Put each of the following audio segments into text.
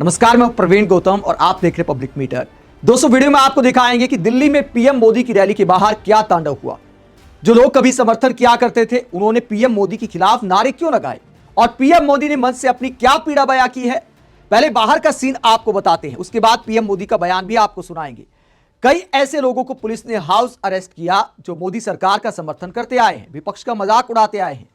नमस्कार, मैं प्रवीण गौतम और आप देख रहे पब्लिक मीटर। दोस्तों, वीडियो में आपको दिखाएंगे कि दिल्ली में पीएम मोदी की रैली के बाहर क्या तांडव हुआ। जो लोग कभी समर्थन किया करते थे, उन्होंने पीएम मोदी के खिलाफ नारे क्यों लगाए और पीएम मोदी ने मंच से अपनी क्या पीड़ा बयां की है। पहले बाहर का सीन आपको बताते हैं, उसके बाद पीएम मोदी का बयान भी आपको सुनाएंगे। कई ऐसे लोगों को पुलिस ने हाउस अरेस्ट किया जो मोदी सरकार का समर्थन करते आए हैं, विपक्ष का मजाक उड़ाते आए हैं।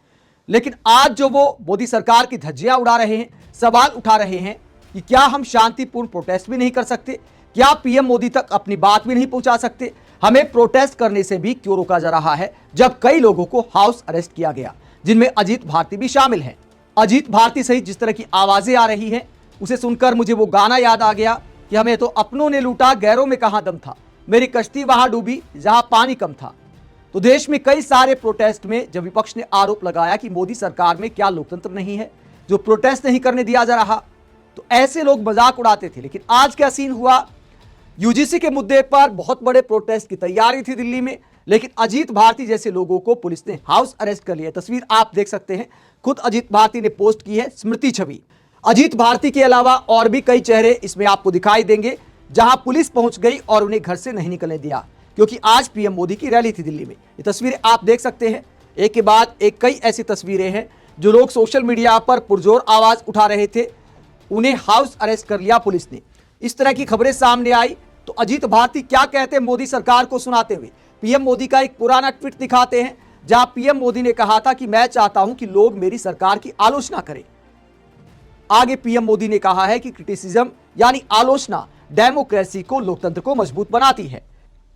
लेकिन आज जो वो मोदी सरकार की धज्जियां उड़ा रहे हैं, सवाल उठा रहे हैं कि क्या हम शांतिपूर्ण प्रोटेस्ट भी नहीं कर सकते, क्या पीएम मोदी तक अपनी बात भी नहीं पहुंचा सकते, हमें प्रोटेस्ट करने से भी क्यों रोका जा रहा है जब कई लोगों को हाउस अरेस्ट किया गया, जिनमें अजीत भारती भी शामिल हैं। अजीत भारती सहित जिस तरह की आवाजें आ रही हैं, उसे सुनकर मुझे वो गाना याद आ गया कि हमें तो अपनों ने लूटा, गैरों में कहां दम था, मेरी कश्ती वहां डूबी जहां पानी कम था। तो देश में कई सारे प्रोटेस्ट में जब विपक्ष ने आरोप लगाया कि मोदी सरकार में क्या लोकतंत्र नहीं है, जो प्रोटेस्ट नहीं करने दिया जा रहा, तो ऐसे लोग मजाक उड़ाते थे। लेकिन आज क्या सीन हुआ, यूजीसी के मुद्दे पर बहुत बड़े प्रोटेस्ट की तैयारी थी दिल्ली में, लेकिन अजीत भारती जैसे लोगों को पुलिस ने हाउस अरेस्ट कर लिया। तस्वीर आप देख सकते हैं, खुद अजीत भारती ने पोस्ट की है स्मृति छवि। अजीत भारती के अलावा और भी कई चेहरे इसमें आपको दिखाई देंगे, जहां पुलिस पहुंच गई और उन्हें घर से नहीं निकलने दिया, क्योंकि आज पीएम मोदी की रैली थी दिल्ली में। ये तस्वीरें आप देख सकते हैं, एक के बाद एक कई ऐसी तस्वीरें हैं। जो लोग सोशल मीडिया पर पुरजोर आवाज उठा रहे थे, उन्हें हाउस अरेस्ट कर लिया पुलिस ने। इस तरह की खबरें सामने आई तो अजीत भारती क्या कहते हैं मोदी सरकार को सुनाते हुए, पीएम मोदी का एक पुराना ट्वीट दिखाते हैं, जहां पीएम मोदी ने कहा था कि मैं चाहता हूं कि लोग मेरी सरकार की आलोचना करें। आगे पीएम मोदी ने कहा है कि क्रिटिसिज्म यानी आलोचना डेमोक्रेसी को, लोकतंत्र को मजबूत बनाती है।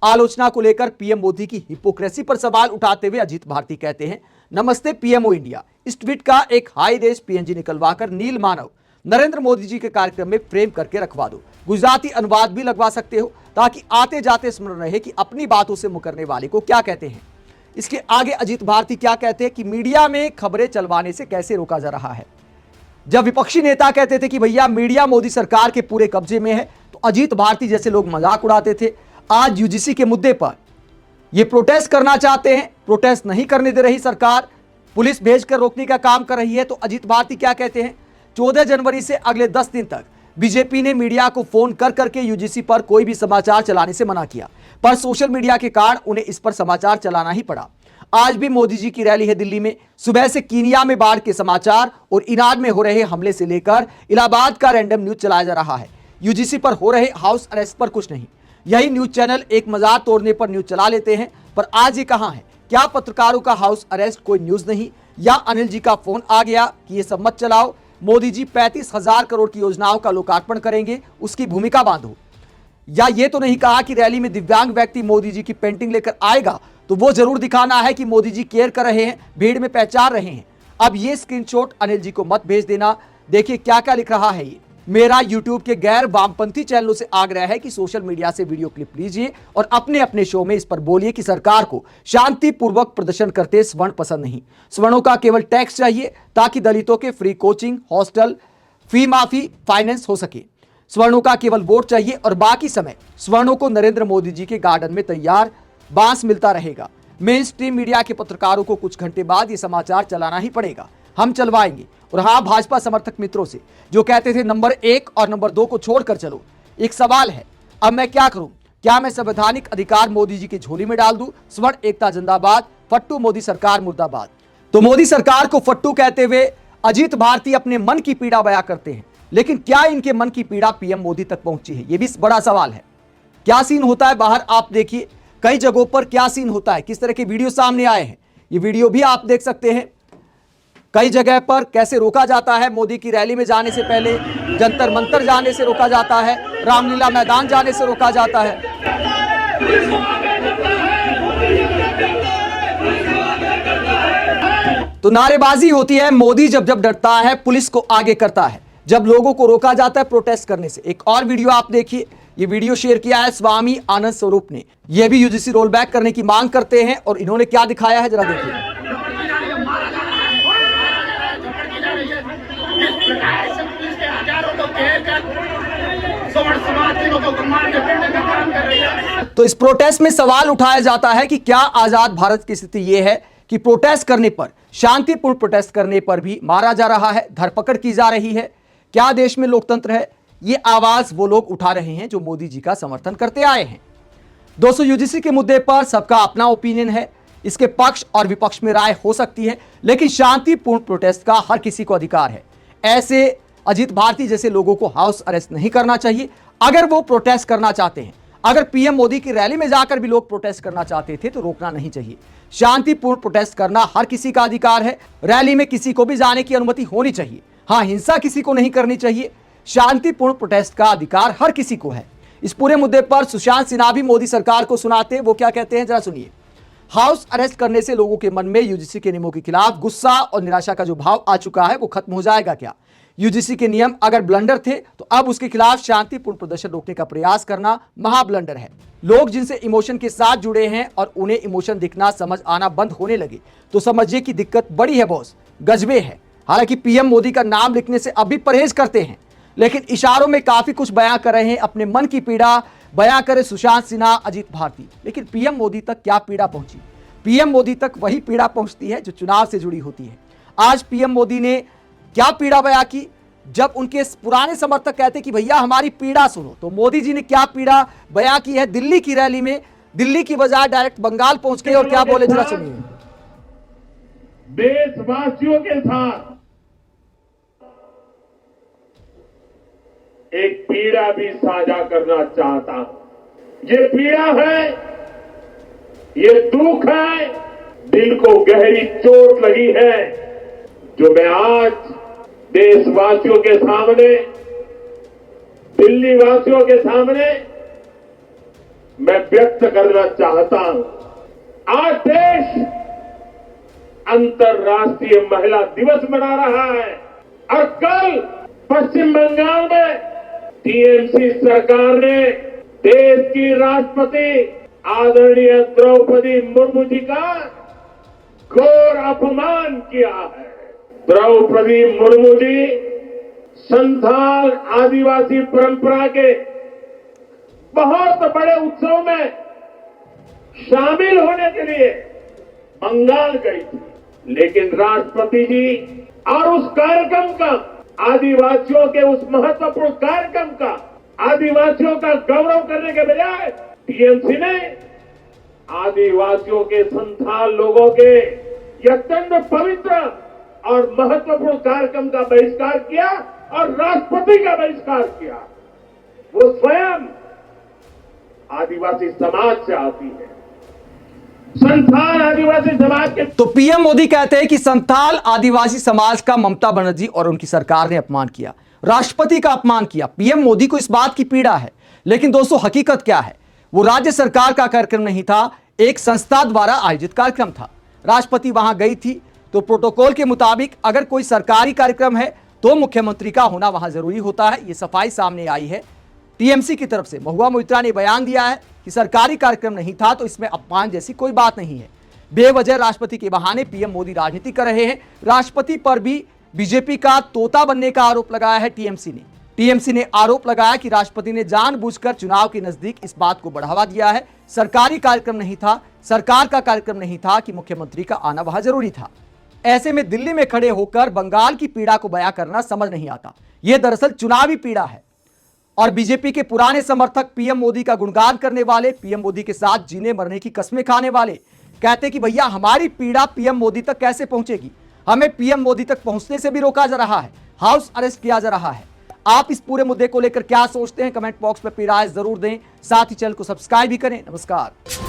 आलोचना को लेकर पीएम मोदी की हिपोक्रेसी पर सवाल उठाते हुए अजीत भारती कहते हैं, नमस्ते पीएमओ इंडिया। इस ट्वीट का एक हाई रेस पीएनजी निकलवाकर नील मानव नरेंद्र मोदी जी के कार्यक्रम में फ्रेम करके रखवा दो। गुजराती अनुवाद भी लगवा सकते हो ताकि आते जाते स्मरण रहे कि अपनी बातों से मुकरने वाले को क्या कहते हैं। इसके आगे अजीत भारती क्या कहते हैं कि मीडिया में खबरें चलवाने से कैसे रोका जा रहा है। जब विपक्षी नेता कहते थे कि भैया मीडिया मोदी सरकार के पूरे कब्जे में है, तो अजीत भारती जैसे लोग मजाक उड़ाते थे। आज यूजीसी के मुद्दे पर ये प्रोटेस्ट करना चाहते हैं, प्रोटेस्ट नहीं करने दे रही सरकार, पुलिस भेजकर रोकने का काम कर रही है। तो अजीत भारती क्या कहते हैं, 14 जनवरी से अगले 10 दिन तक बीजेपी ने मीडिया को फोन कर करके यूजीसी पर कोई भी समाचार चलाने से मना किया, पर सोशल मीडिया के कारण उन्हें इस पर समाचार चलाना ही पड़ा। आज भी मोदी जी की रैली है दिल्ली में। सुबह से कीनिया में बाढ़ के समाचार और ईरान में हो रहे हमले से लेकर इलाहाबाद का रैंडम न्यूज चलाया जा रहा है। यूजीसी पर हो रहे हाउस अरेस्ट पर कुछ नहीं। यही न्यूज चैनल एक मजार तोड़ने पर न्यूज चला लेते हैं, पर आज ये कहां है? क्या पत्रकारों का हाउस अरेस्ट कोई न्यूज नहीं, या अनिल जी का फोन आ गया कि ये सब मत चलाओ, मोदी जी 35,000 करोड़ की योजनाओं का लोकार्पण करेंगे, उसकी भूमिका बांधो। या ये तो नहीं कहा कि रैली में दिव्यांग व्यक्ति मोदी जी की पेंटिंग लेकर आएगा, तो वो जरूर दिखाना है कि मोदी जी केयर कर रहे हैं, भीड़ में पहचान रहे हैं। अब ये स्क्रीनशॉट अनिल जी को मत भेज देना। देखिए क्या क्या लिख रहा है ये। मेरा यूट्यूब के गैर वामपंथी चैनलों से आग्रह है कि सोशल मीडिया से वीडियो क्लिप लीजिए और अपने अपने शो में इस पर बोलिए कि सरकार को शांतिपूर्वक प्रदर्शन करते स्वर्ण पसंद नहीं, स्वर्णों का केवल टैक्स चाहिए ताकि दलितों के फ्री कोचिंग, हॉस्टल, फी माफी, फाइनेंस हो सके। स्वर्णों का केवल वोट चाहिए और बाकी समय स्वर्णों को नरेंद्र मोदी जी के गार्डन में तैयार बांस मिलता रहेगा। मेन स्ट्रीम मीडिया के पत्रकारों को कुछ घंटे बाद ये समाचार चलाना ही पड़ेगा, हम चलवाएंगे। और हाँ, भाजपा समर्थक मित्रों से जो कहते थे नंबर 1 और नंबर 2 को छोड़कर चलो, एक सवाल है, अब मैं क्या करूं? क्या मैं संवैधानिक अधिकार मोदी जी की झोली में डाल दूं? स्वर्ण एकता जिंदाबाद, फट्टू मोदी सरकार मुर्दाबाद। तो मोदी सरकार को फट्टू कहते हुए अजीत भारती अपने मन की पीड़ा बयां करते हैं, लेकिन क्या इनके मन की पीड़ा पीएम मोदी तक पहुंची है? ये भी बड़ा सवाल है। क्या सीन होता है बाहर, आप देखिए कई जगहों पर क्या सीन होता है, किस तरह के वीडियो सामने आए हैं। ये वीडियो भी आप देख सकते हैं, कई जगह पर कैसे रोका जाता है। मोदी की रैली में जाने से पहले जंतर मंतर जाने से रोका जाता है, रामलीला मैदान जाने से रोका जाता है। तो नारेबाजी होती है, मोदी जब जब डरता है पुलिस को आगे करता है, जब लोगों को रोका जाता है प्रोटेस्ट करने से। एक और वीडियो आप देखिए, ये वीडियो शेयर किया है स्वामी आनंद स्वरूप ने। यह भी यूजीसी रोल बैक करने की मांग करते हैं और इन्होंने क्या दिखाया है, जरा देखिए। तो इस प्रोटेस्ट में सवाल उठाया जाता है कि क्या आजाद भारत की स्थिति यह है कि प्रोटेस्ट करने पर, शांतिपूर्ण प्रोटेस्ट करने पर भी मारा जा रहा है, धरपकड़ की जा रही है? क्या देश में लोकतंत्र है? ये आवाज वो लोग उठा रहे हैं जो मोदी जी का समर्थन करते आए हैं। दोस्तों, यूजीसी के मुद्दे पर सबका अपना ओपिनियन है, इसके पक्ष और विपक्ष में राय हो सकती है, लेकिन शांतिपूर्ण प्रोटेस्ट का हर किसी को अधिकार है। ऐसे अजीत भारती जैसे लोगों को हाउस अरेस्ट नहीं करना चाहिए। अगर वो प्रोटेस्ट करना चाहते हैं, अगर पीएम मोदी की रैली में जाकर भी लोग प्रोटेस्ट करना चाहते थे तो रोकना नहीं चाहिए। शांतिपूर्ण प्रोटेस्ट करना हर किसी का अधिकार है। रैली में किसी को भी जाने की अनुमति होनी चाहिए। हाँ, हिंसा किसी को नहीं करनी चाहिए। शांतिपूर्ण प्रोटेस्ट का अधिकार हर किसी को है। इस पूरे मुद्दे पर सुशांत सिन्हा भी मोदी सरकार को सुनाते हैं। वो क्या कहते हैं, जरा सुनिए। हाउस अरेस्ट करने से लोगों के मन में यूजीसी के नियमों के खिलाफ गुस्सा और निराशा का जो भाव आ चुका है वो खत्म हो जाएगा क्या? यूजीसी के नियम अगर ब्लंडर थे तो अब उसके खिलाफ शांतिपूर्ण प्रदर्शन रोकने का प्रयास करना महा ब्लंडर है। लोग जिनसे इमोशन के साथ जुड़े हैं और उन्हें इमोशन दिखना समझ आना बंद होने लगे तो समझिए कि दिक्कत बड़ी है बॉस, गजबे है। हालांकि पीएम मोदी का नाम लिखने से अभी परहेज करते हैं, लेकिन इशारों में काफी कुछ बयां कर रहे हैं। अपने मन की पीड़ा बयां करे सुशांत सिन्हा, अजीत भारती। लेकिन पीएम मोदी तक क्या पीड़ा पहुंची? पीएम मोदी तक वही पीड़ा पहुंचती है जो चुनाव से जुड़ी होती है। आज पीएम मोदी ने क्या पीड़ा बयां की? जब उनके पुराने समर्थक कहते कि भैया हमारी पीड़ा सुनो, तो मोदी जी ने क्या पीड़ा बयां की है दिल्ली की रैली में? दिल्ली की बजाय डायरेक्ट बंगाल पहुंच गए और क्या बोले, जरा सुनिए। देशवासियों के साथ एक पीड़ा भी साझा करना चाहता हूं। ये पीड़ा है, ये दुख है, दिल को गहरी चोट लगी है, जो मैं आज देशवासियों के सामने, दिल्ली वासियों के सामने मैं व्यक्त करना चाहता हूं। आज देश अंतर्राष्ट्रीय महिला दिवस मना रहा है और कल पश्चिम बंगाल में टीएमसी सरकार ने देश की राष्ट्रपति आदरणीय द्रौपदी मुर्मू जी का घोर अपमान किया है। द्रौपदी मुर्मू जी संथाल आदिवासी परंपरा के बहुत बड़े उत्सव में शामिल होने के लिए बंगाल गई थी, लेकिन राष्ट्रपति जी और उस कार्यक्रम का, आदिवासियों के उस महत्वपूर्ण कार्यक्रम का, आदिवासियों का गौरव करने के बजाय टीएमसी ने आदिवासियों के संथाल लोगों के अत्यंत पवित्र और महत्वपूर्ण कार्यक्रम का बहिष्कार किया और राष्ट्रपति का बहिष्कार किया। वो स्वयं आदिवासी समाज से आती है, संथाल आदिवासी समाज के। तो पीएम मोदी कहते हैं कि संथाल आदिवासी समाज का ममता बनर्जी और उनकी सरकार ने अपमान किया, राष्ट्रपति का अपमान किया। पीएम मोदी को इस बात की पीड़ा है, लेकिन दोस्तों हकीकत क्या है? वो राज्य सरकार का कार्यक्रम नहीं था, एक संस्था द्वारा आयोजित कार्यक्रम था। राष्ट्रपति वहां गई थी तो प्रोटोकॉल के मुताबिक अगर कोई सरकारी कार्यक्रम है तो मुख्यमंत्री का होना वहां जरूरी होता है। ये सफाई सामने आई है टीएमसी की तरफ से। महुआ मोइत्रा ने बयान दिया है कि सरकारी कार्यक्रम नहीं था तो इसमें अपमान जैसी कोई बात नहीं है। बेवजह राष्ट्रपति के बहाने पीएम मोदी राजनीति कर रहे हैं। राष्ट्रपति पर भी बीजेपी का तोता बनने का आरोप लगाया है टीएमसी ने आरोप लगाया कि राष्ट्रपति ने जानबूझकर चुनाव के नजदीक इस बात को बढ़ावा दिया है। सरकारी कार्यक्रम नहीं था, सरकार का कार्यक्रम नहीं था कि मुख्यमंत्री का आना वहां जरूरी था। ऐसे में दिल्ली में खड़े होकर बंगाल की पीड़ा को बयां करना समझ नहीं आता। यह दरअसल चुनावी पीड़ा है। और बीजेपी के पुराने समर्थक, पीएम मोदी का गुणगान करने वाले, पीएम मोदी के साथ जीने मरने की कस्में खाने वाले कहते कि भैया हमारी पीड़ा पीएम मोदी तक कैसे पहुंचेगी? हमें पीएम मोदी तक पहुंचने से भी रोका जा रहा है, हाउस अरेस्ट किया जा रहा है। आप इस पूरे मुद्दे को लेकर क्या सोचते हैं? कमेंट बॉक्स में अपनी राय जरूर दें। साथ ही चैनल को सब्सक्राइब भी करें। नमस्कार।